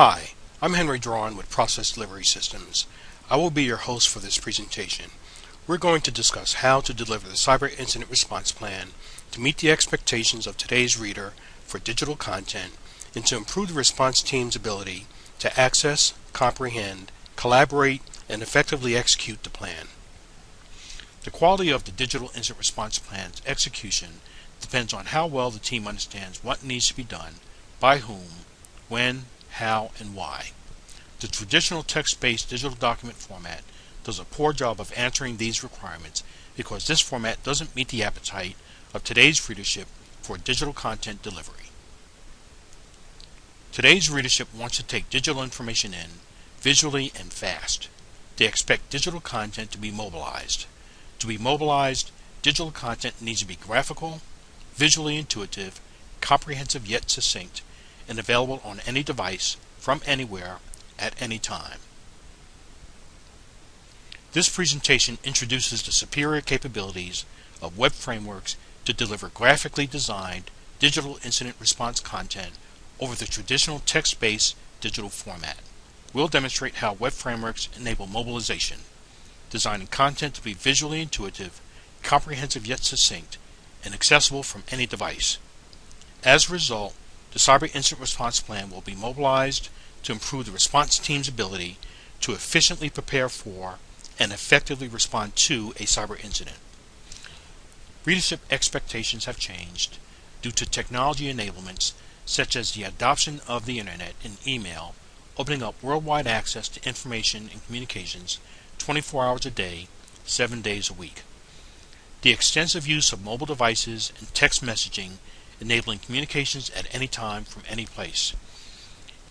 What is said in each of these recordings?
Hi, I'm Henry Drawn with Process Delivery Systems. I will be your host for this presentation. We're going to discuss how to deliver the Cyber Incident Response Plan to meet the expectations of today's reader for digital content and to improve the response team's ability to access, comprehend, collaborate, and effectively execute the plan. The quality of the digital incident response plan's execution depends on how well the team understands what needs to be done, by whom, when, how, and why. The traditional text-based digital document format does a poor job of answering these requirements because this format doesn't meet the appetite of today's readership for digital content delivery. Today's readership wants to take digital information in visually and fast. They expect digital content to be mobilized. To be mobilized, digital content needs to be graphical, visually intuitive, comprehensive yet succinct, and available on any device, from anywhere, at any time. This presentation introduces the superior capabilities of web frameworks to deliver graphically designed digital incident response content over the traditional text-based digital format. We'll demonstrate how web frameworks enable mobilization, designing content to be visually intuitive, comprehensive yet succinct, and accessible from any device. As a result, the Cyber Incident Response Plan will be mobilized to improve the response team's ability to efficiently prepare for and effectively respond to a cyber incident. Readership expectations have changed due to technology enablements such as the adoption of the Internet and email, opening up worldwide access to information and communications 24 hours a day, 7 days a week. The extensive use of mobile devices and text messaging enabling communications at any time from any place.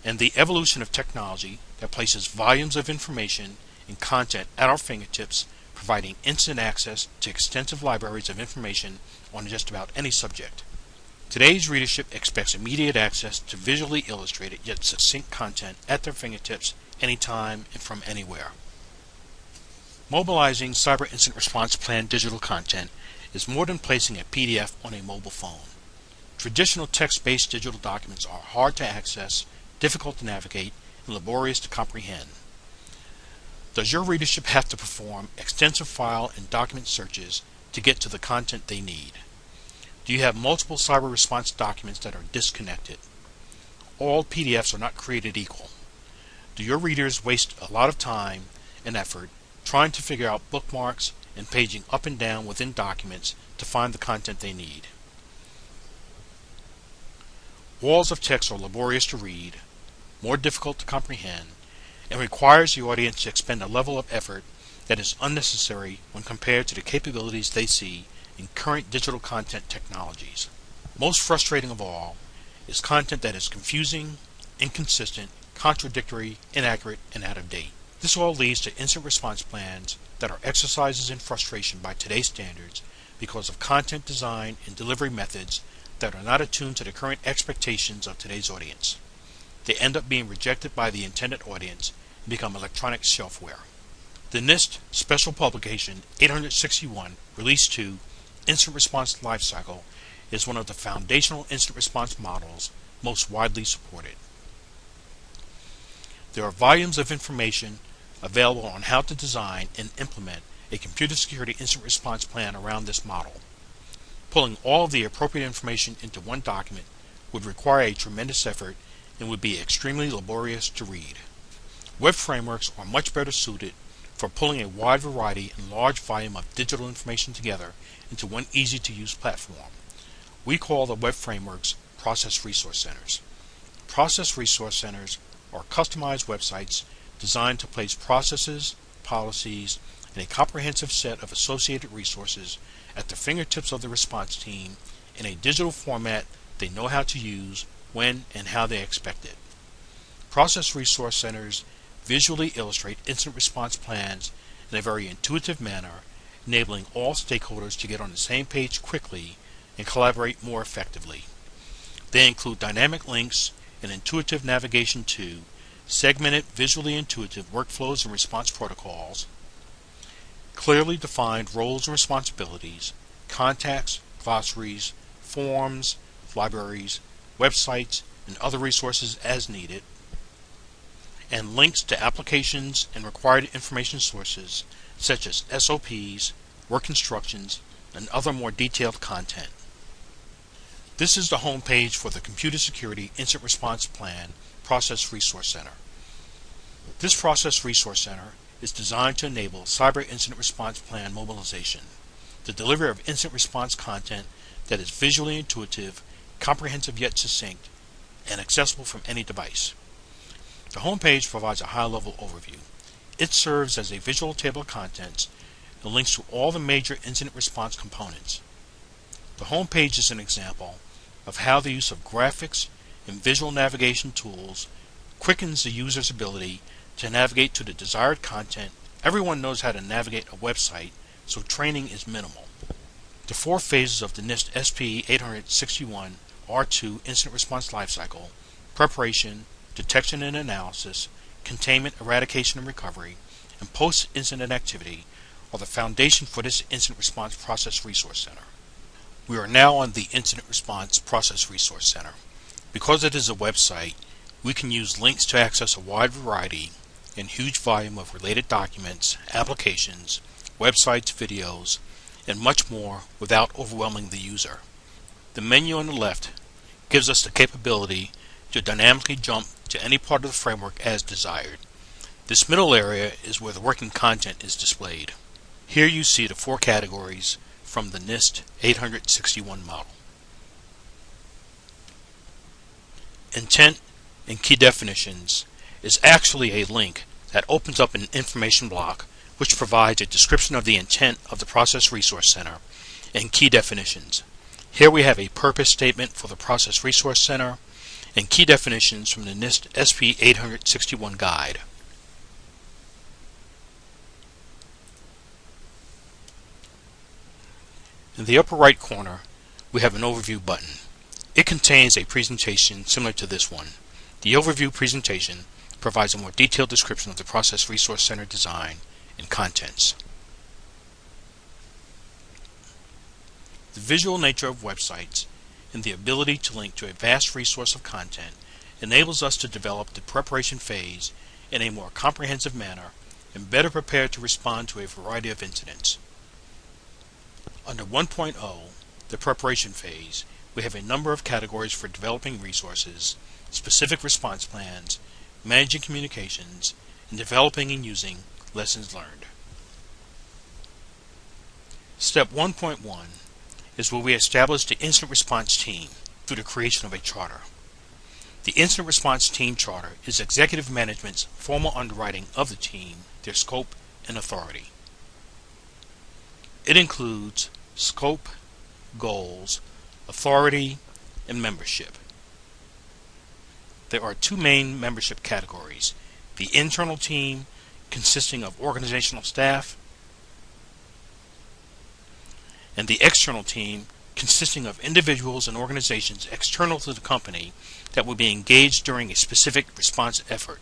And the evolution of technology that places volumes of information and content at our fingertips, providing instant access to extensive libraries of information on just about any subject. Today's readership expects immediate access to visually illustrated yet succinct content at their fingertips anytime and from anywhere. Mobilizing Cyber Incident Response Plan digital content is more than placing a PDF on a mobile phone. Traditional text-based digital documents are hard to access, difficult to navigate, and laborious to comprehend. Does your readership have to perform extensive file and document searches to get to the content they need? Do you have multiple cyber response documents that are disconnected? All PDFs are not created equal. Do your readers waste a lot of time and effort trying to figure out bookmarks and paging up and down within documents to find the content they need? Walls of text are laborious to read, more difficult to comprehend, and requires the audience to expend a level of effort that is unnecessary when compared to the capabilities they see in current digital content technologies. Most frustrating of all is content that is confusing, inconsistent, contradictory, inaccurate, and out of date. This all leads to incident response plans that are exercises in frustration by today's standards because of content design and delivery methods that are not attuned to the current expectations of today's audience. They end up being rejected by the intended audience and become electronic shelfware. The Nist Special Publication 861, Release 2, Incident Response Lifecycle is one of the foundational incident response models most widely supported. There are volumes of information available on how to design and implement a computer security incident response plan around this model. Pulling all of the appropriate information into one document would require a tremendous effort and would be extremely laborious to read. Web frameworks are much better suited for pulling a wide variety and large volume of digital information together into one easy-to-use platform. We call the web frameworks Process Resource Centers. Process Resource Centers are customized websites designed to place processes, policies, and a comprehensive set of associated resources at the fingertips of the response team in a digital format they know how to use, when and how they expect it. Process Resource Centers visually illustrate incident response plans in a very intuitive manner, enabling all stakeholders to get on the same page quickly and collaborate more effectively. They include dynamic links and intuitive navigation to segmented, visually intuitive workflows and response protocols, clearly defined roles and responsibilities, contacts, glossaries, forms, libraries, websites, and other resources as needed, and links to applications and required information sources such as SOPs, work instructions, and other more detailed content. This is the home page for the Computer Security Incident Response Plan Process Resource Center. This Process Resource Center is designed to enable Cyber Incident Response Plan mobilization, the delivery of incident response content that is visually intuitive, comprehensive yet succinct, and accessible from any device. The home page provides a high-level overview. It serves as a visual table of contents and links to all the major incident response components. The home page is an example of how the use of graphics and visual navigation tools quickens the user's ability to navigate to the desired content. Everyone knows how to navigate a website, so training is minimal. The 4 phases of the Nist SP 861 R2 Incident Response Lifecycle: preparation, detection and analysis, containment, eradication and recovery, and post-incident activity are the foundation for this Incident Response Process Resource Center. We are now on the Incident Response Process Resource Center. Because it is a website, we can use links to access a wide variety and huge volume of related documents, applications, websites, videos, and much more without overwhelming the user. The menu on the left gives us the capability to dynamically jump to any part of the framework as desired. This middle area is where the working content is displayed. Here you see the 4 categories from the Nist 861 model. Intent and key definitions is actually a link that opens up an information block which provides a description of the intent of the Process Resource Center and key definitions. Here we have a purpose statement for the Process Resource Center and key definitions from the Nist SP 861 guide. In the upper right corner, we have an overview button. It contains a presentation similar to this one. The overview presentation provides a more detailed description of the Process Resource Center design and contents. The visual nature of websites and the ability to link to a vast resource of content enables us to develop the preparation phase in a more comprehensive manner and better prepared to respond to a variety of incidents. Under 1.0, the preparation phase, we have a number of categories for developing resources, specific response plans, managing communications, and developing and using lessons learned. Step 1.1 is where we establish the incident response team through the creation of a charter. The incident response team charter is executive management's formal underwriting of the team, their scope, and authority. It includes scope, goals, authority, and membership. There are 2 main membership categories: the internal team, consisting of organizational staff, and the external team, consisting of individuals and organizations external to the company that will be engaged during a specific response effort.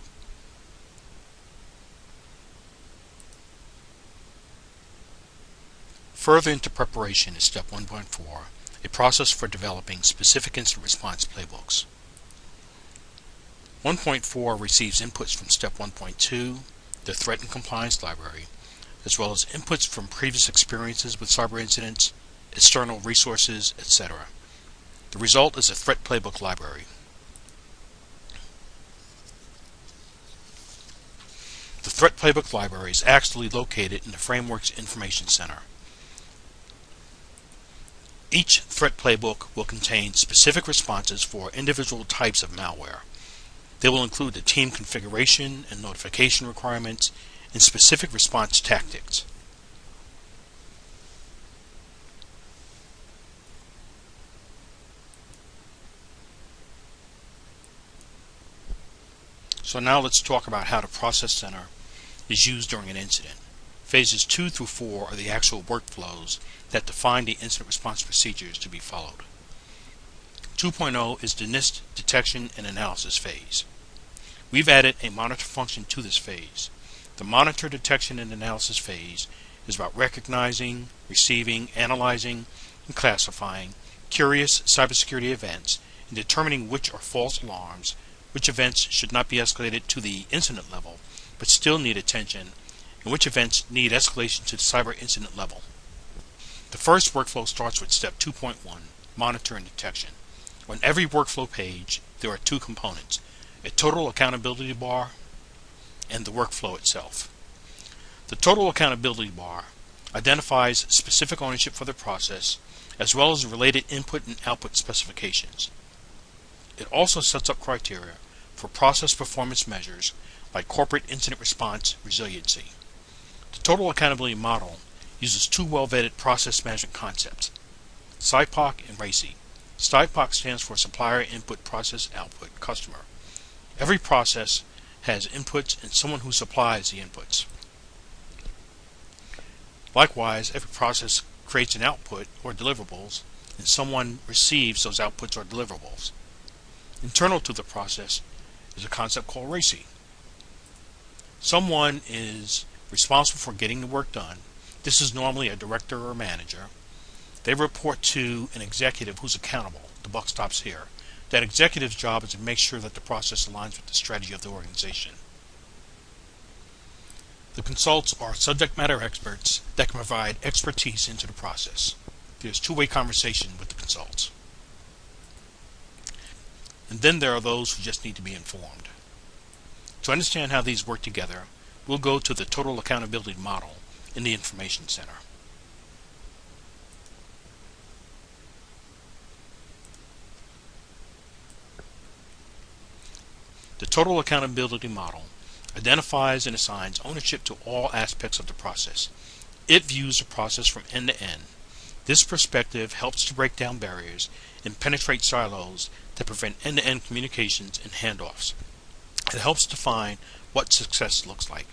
Further into preparation is Step 1.4, a process for developing specific incident response playbooks. 1.4 receives inputs from Step 1.2, the Threat and Compliance Library, as well as inputs from previous experiences with cyber incidents, external resources, etc. The result is a Threat Playbook Library. The Threat Playbook Library is actually located in the Framework's Information Center. Each threat playbook will contain specific responses for individual types of malware. They will include the team configuration and notification requirements and specific response tactics. So now let's talk about how the Process Center is used during an incident. Phases 2 through 4 are the actual workflows that define the incident response procedures to be followed. 2.0 is the Nist detection and analysis phase. We've added a monitor function to this phase. The monitor detection and analysis phase is about recognizing, receiving, analyzing, and classifying curious cybersecurity events and determining which are false alarms which events should not be escalated to the incident level but still need attention, and which events need escalation to the cyber incident level. The first workflow starts with step 2.1, monitor and detection. On every workflow page, there are two components, a total accountability bar and the workflow itself. The total accountability bar identifies specific ownership for the process as well as related input and output specifications. It also sets up criteria for process performance measures like corporate incident response resiliency. The total accountability model uses two well-vetted process management concepts, SIPOC and RACI. SIPOC stands for Supplier Input Process Output Customer. Every process has inputs and someone who supplies the inputs. Likewise, every process creates an output or deliverables, and someone receives those outputs or deliverables. Internal to the process is a concept called RACI. Someone is responsible for getting the work done. This is normally a director or manager. They report to an executive who's accountable. The buck stops here. That executive's job is to make sure that the process aligns with the strategy of the organization. The consults are subject matter experts that can provide expertise into the process. There's two-way conversation with the consults. And then there are those who just need to be informed. To understand how these work together, we'll go to the total accountability model in the Information Center. The total accountability model identifies and assigns ownership to all aspects of the process. It views the process from end to end. This perspective helps to break down barriers and penetrate silos that prevent end-to-end communications and handoffs. It helps define what success looks like.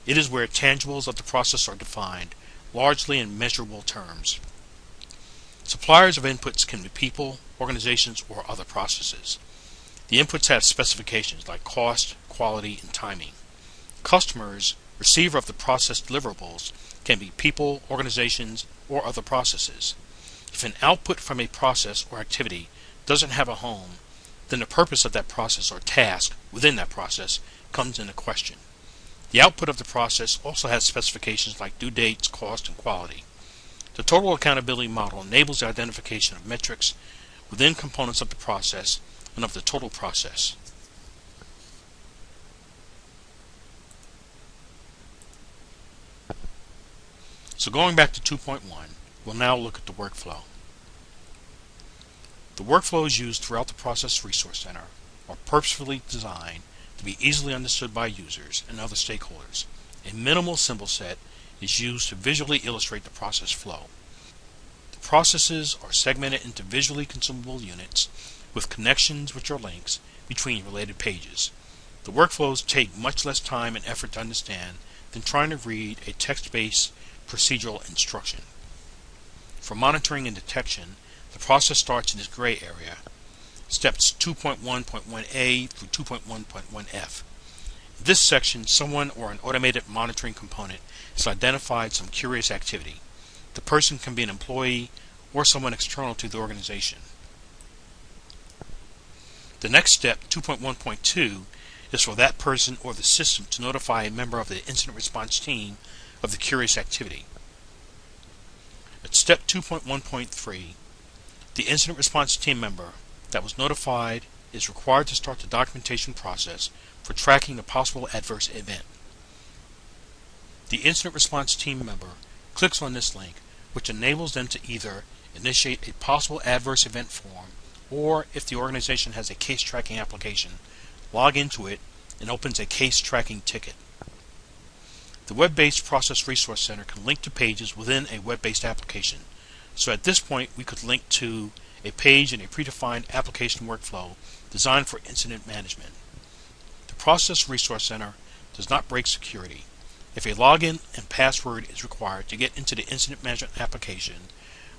It is where tangibles of the process are defined, largely in measurable terms. Suppliers of inputs can be people, organizations, or other processes. The inputs have specifications like cost, quality, and timing. Customers, receiver of the process deliverables, can be people, organizations, or other processes. If an output from a process or activity doesn't have a home, then the purpose of that process or task within that process comes into question. The output of the process also has specifications like due dates, cost, and quality. The total accountability model enables the identification of metrics within components of the process and of the total process. So going back to 2.1, we'll now look at the workflow. The workflows used throughout the Process Resource Center are purposefully designed to be easily understood by users and other stakeholders. A minimal symbol set is used to visually illustrate the process flow. The processes are segmented into visually consumable units with connections which are links between related pages. The workflows take much less time and effort to understand than trying to read a text-based procedural instruction. For monitoring and detection, the process starts in this gray area, steps 2.1.1a through 2.1.1f. In this section, someone or an automated monitoring component has identified some curious activity. The person can be an employee or someone external to the organization. The next step, 2.1.2, is for that person or the system to notify a member of the incident response team of the curious activity. At step 2.1.3, the incident response team member that was notified is required to start the documentation process for tracking the possible adverse event. The incident response team member clicks on this link, which enables them to either initiate a possible adverse event form, or if the organization has a case tracking application, log into it and opens a case tracking ticket. The web-based Process Resource Center can link to pages within a web-based application. So at this point, we could link to a page in a predefined application workflow designed for incident management. The Process Resource Center does not break security. If a login and password is required to get into the incident management application,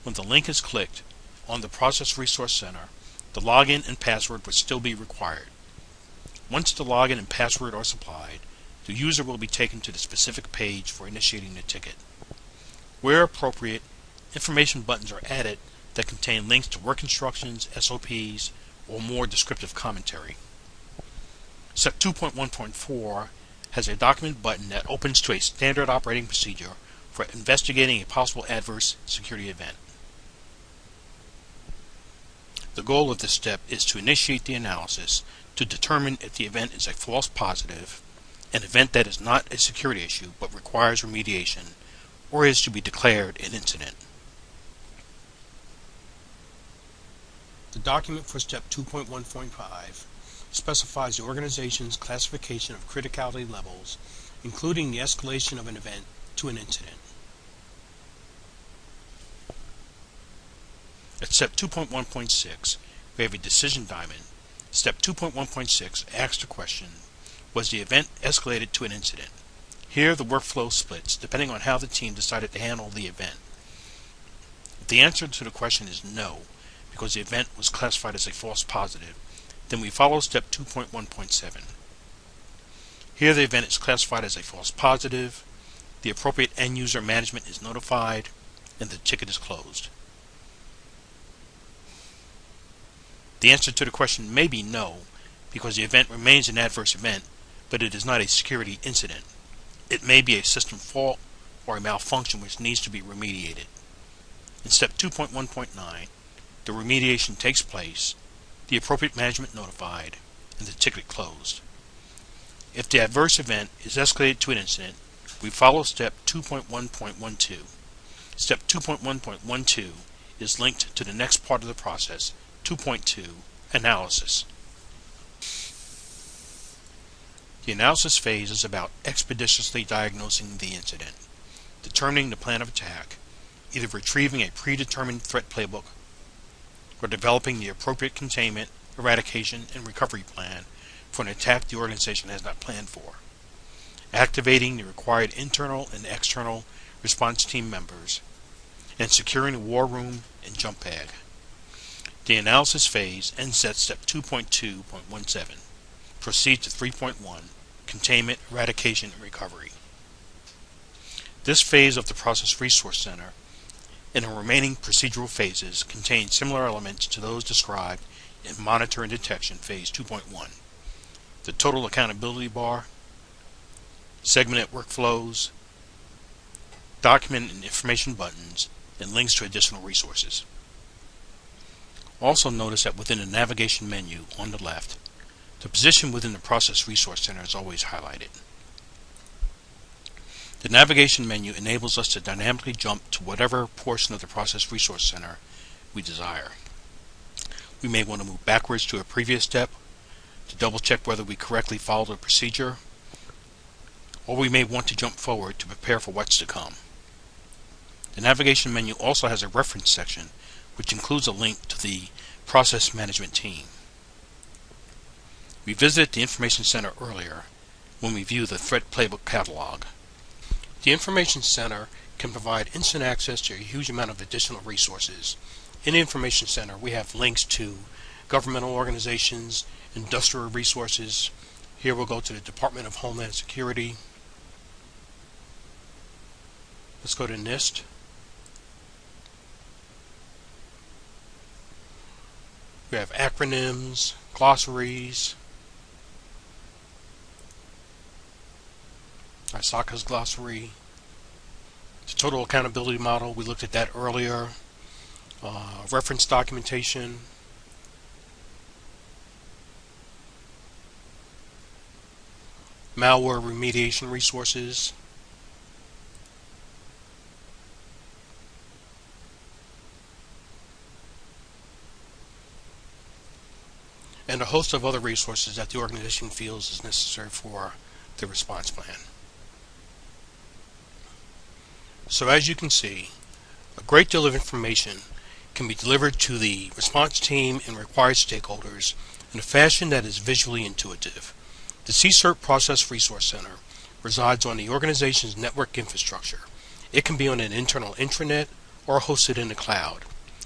when the link is clicked on the Process Resource Center, the login and password would still be required. Once the login and password are supplied, the user will be taken to the specific page for initiating the ticket. Where appropriate, information buttons are added that contain links to work instructions, SOPs, or more descriptive commentary. Step 2.1.4 has a document button that opens to a standard operating procedure for investigating a possible adverse security event. The goal of this step is to initiate the analysis to determine if the event is a false positive, an event that is not a security issue but requires remediation, or is to be declared an incident. The document for step 2.1.5 specifies the organization's classification of criticality levels, including the escalation of an event to an incident. At step 2.1.6, we have a decision diamond. Step 2.1.6 asks the question, was the event escalated to an incident? Here the workflow splits depending on how the team decided to handle the event. If the answer to the question is no, because the event was classified as a false positive, then we follow step 2.1.7. Here the event is classified as a false positive, the appropriate end user management is notified, and the ticket is closed. The answer to the question may be no, because the event remains an adverse event, but it is not a security incident. It may be a system fault or a malfunction which needs to be remediated. In step 2.1.9, the remediation takes place, the appropriate management notified, and the ticket closed. If the adverse event is escalated to an incident, we follow step 2.1.12. Step 2.1.12 is linked to the next part of the process, 2.2, Analysis. The analysis phase is about expeditiously diagnosing the incident, determining the plan of attack, either retrieving a predetermined threat playbook or developing the appropriate containment, eradication, and recovery plan for an attack the organization has not planned for, activating the required internal and external response team members, and securing the war room and jump pad. The analysis phase ends at step 2.2.17. Proceed to 3.1, Containment, Eradication, and Recovery. This phase of the Process Resource Center and the remaining procedural phases contain similar elements to those described in Monitor and Detection phase 2.1. The total accountability bar, segmented workflows, document and information buttons, and links to additional resources. Also notice that within the navigation menu on the left, the position within the Process Resource Center is always highlighted. The navigation menu enables us to dynamically jump to whatever portion of the Process Resource Center we desire. We may want to move backwards to a previous step to double check whether we correctly followed the procedure, or we may want to jump forward to prepare for what's to come. The navigation menu also has a reference section which includes a link to the process management team. We visited the Information Center earlier when we view the Threat Playbook catalog. The Information Center can provide instant access to a huge amount of additional resources. In the Information Center, we have links to governmental organizations, industrial resources. Here we'll go to the Department of Homeland Security. Let's go to Nist. We have acronyms, glossaries, ISACA's glossary, the total accountability model, we looked at that earlier, reference documentation, malware remediation resources, and a host of other resources that the organization feels is necessary for the response plan. So as you can see, a great deal of information can be delivered to the response team and required stakeholders in a fashion that is visually intuitive. The CSIRT Process Resource Center resides on the organization's network infrastructure. It can be on an internal intranet or hosted in the cloud.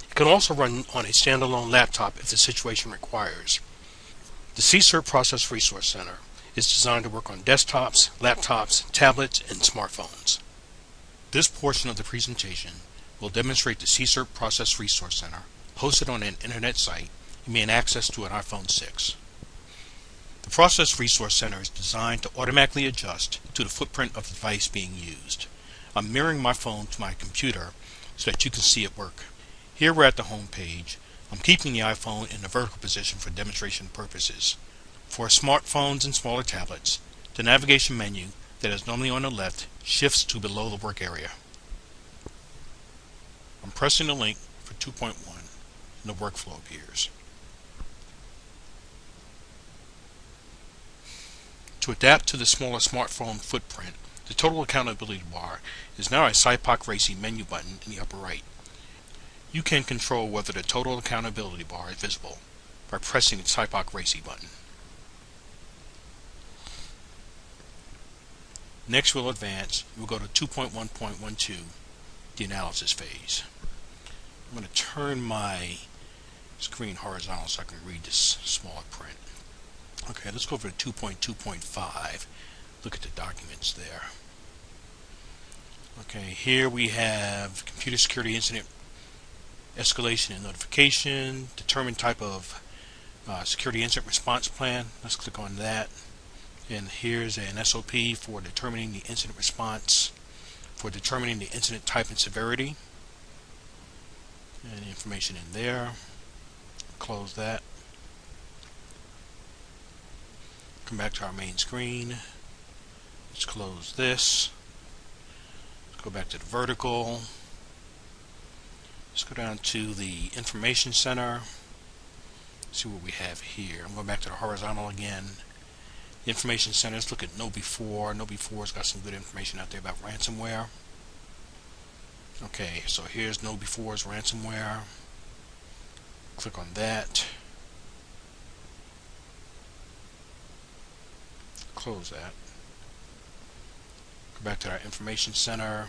It can also run on a standalone laptop if the situation requires. The CSIRT Process Resource Center is designed to work on desktops, laptops, tablets, and smartphones. This portion of the presentation will demonstrate the CSIRT Process Resource Center hosted on an internet site you may have access to an iPhone 6. The Process Resource Center is designed to automatically adjust to the footprint of the device being used. I'm mirroring my phone to my computer so that you can see it work. Here we're at the home page. I'm keeping the iPhone in the vertical position for demonstration purposes. For smartphones and smaller tablets, the navigation menu that is normally on the left shifts to below the work area. I'm pressing the link for 2.1 and the workflow appears. To adapt to the smaller smartphone footprint, the total accountability bar is now a SIPOC Racing menu button in the upper right. You can control whether the total accountability bar is visible by pressing the SIPOC Racing button. Next we'll advance. We'll go to 2.1.12, the analysis phase. I'm going to turn my screen horizontal so I can read this smaller print. Okay, let's go over to 2.2.5. Look at the documents there. Okay, here we have computer security incident escalation and notification, determine type of security incident response plan. Let's click on that. And here's an SOP for determining the incident response, for determining the incident type and severity. And information in there. Close that. Come back to our main screen. Let's close this. Let's go back to the vertical. Let's go down to the information center. See what we have here. I'm going back to the horizontal again. The information center, let's look at KnowBe4. KnowBe4's got some good information out there about ransomware. Okay, so here's KnowBe4's ransomware. Click on that. Close that. Go back to our information center.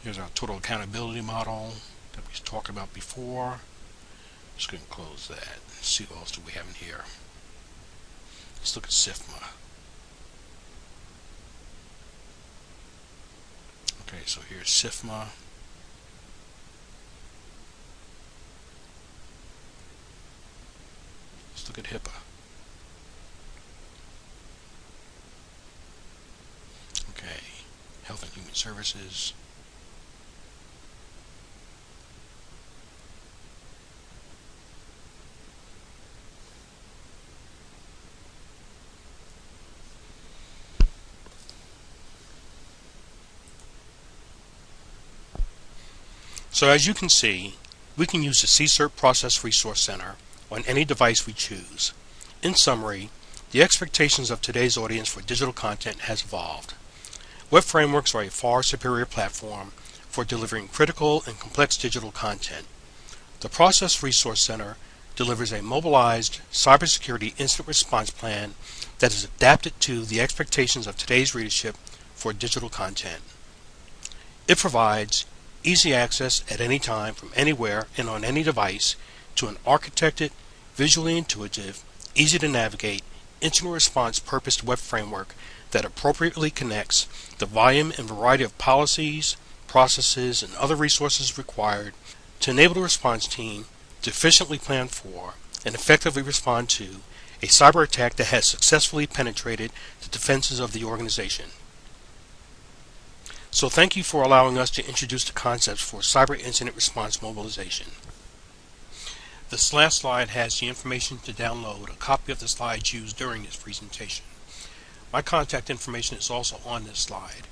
Here's our total accountability model that we talked about before. Just going to close that. Let's see what else do we have in here. Let's look at SIFMA. Okay, so here's SIFMA. Let's look at HIPAA. Okay, Health and Human Services. So as you can see, we can use the CSERT Process Resource Center on any device we choose. In summary, the expectations of today's audience for digital content has evolved. Web frameworks are a far superior platform for delivering critical and complex digital content. The Process Resource Center delivers a mobilized cybersecurity incident response plan that is adapted to the expectations of today's readership for digital content. It provides easy access at any time from anywhere and on any device to an architected, visually intuitive, easy to navigate, incident response purposed web framework that appropriately connects the volume and variety of policies, processes, and other resources required to enable the response team to efficiently plan for and effectively respond to a cyber attack that has successfully penetrated the defenses of the organization. So thank you for allowing us to introduce the concepts for cyber incident response mobilization. This last slide has the information to download a copy of the slides used during this presentation. My contact information is also on this slide.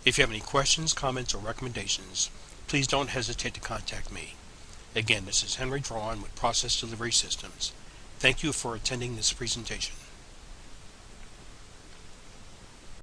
If you have any questions, comments, or recommendations, please don't hesitate to contact me. Again, this is Henry Drawn with Process Delivery Systems. Thank you for attending this presentation.